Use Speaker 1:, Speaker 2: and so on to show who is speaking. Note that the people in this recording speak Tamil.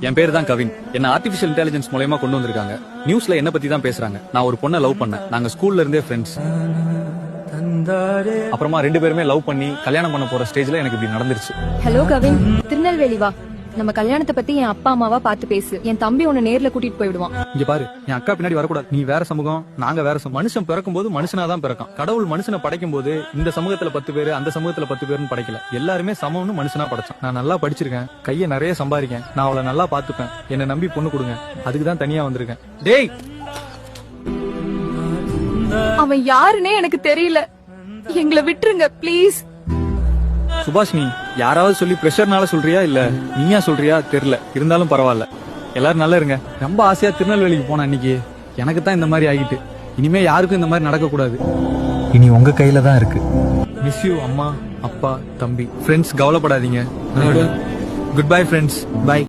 Speaker 1: என் பேரு தான் கவின். என்ன ஆர்டிபிஷியல் இன்டெலிஜென்ஸ் மூலமா கொண்டு வந்திருக்காங்க. நியூஸ்ல என்ன பத்தி தான் பேசுறாங்க. நான் ஒரு பொண்ணை லவ் பண்ணேன். நாங்க ஸ்கூல்ல இருந்தே ஃப்ரெண்ட்ஸ். அப்புறமா 2 பேருமே லவ் பண்ணி கல்யாணம் பண்ண போற ஸ்டேஜ்ல எனக்கு இப்படி நடந்துருச்சு.
Speaker 2: ஹலோ கவின், திருநெல்வேலி வா. நம்ம கல்யாணத்தை பத்தி என் அப்பா அம்மாவா பார்த்து பேசு. என் தம்பி உன்னை நேர்ல கூட்டிட்டு போயிடுவான்.
Speaker 1: இங்க பாரு, என் அக்கா பின்னாடி வரக்கூடாது. நீ வேற சமூகம், நாங்க வேற சமூகம். மனுஷன் பிறக்கும் போது மனுஷனா தான் பிறக்கும். கடவுள் மனுஷனை படைக்கும் போது இந்த சமூகத்துல 10 பேரு அந்த சமூகத்துல 10 பேருன்னு படைக்கல. எல்லாருமே சமம்னு மனுஷனா படைச்சான். நான் நல்லா படிச்சிருக்கேன், கைய நிறைய சம்பாதிக்கேன். நான் அவளை நல்லா பாத்துப்பேன். என்ன நம்பி பொண்ணு கொடுங்க. அதுக்கு தான் தனியா வந்திருக்கேன். டேய்,
Speaker 2: அவன் யாருன்னே எனக்கு தெரியல. எங்களை விட்டுருங்க ப்ளீஸ்.
Speaker 1: சுபாஷினி, யாராவது சொல்லி பிரஷர்னால சொல்றியா இல்ல நீயா சொல்றியா தெரியல. இருந்தாலும் பரவாயில்ல, எல்லாரும் நல்லா இருங்க. ரொம்ப ஆசையா திருநெல்வேலிக்கு போன அன்னைக்கு எனக்கு தான் இந்த மாதிரி ஆகிட்டு. இனிமே யாருக்கும் இந்த மாதிரி நடக்க கூடாது.
Speaker 3: இனி உங்க கையில தான் இருக்கு.
Speaker 1: மிஸ் யூ அம்மா, அப்பா, தம்பி, ஃப்ரெண்ட்ஸ். கவலைப்படாதீங்க. Good bye friends. பை.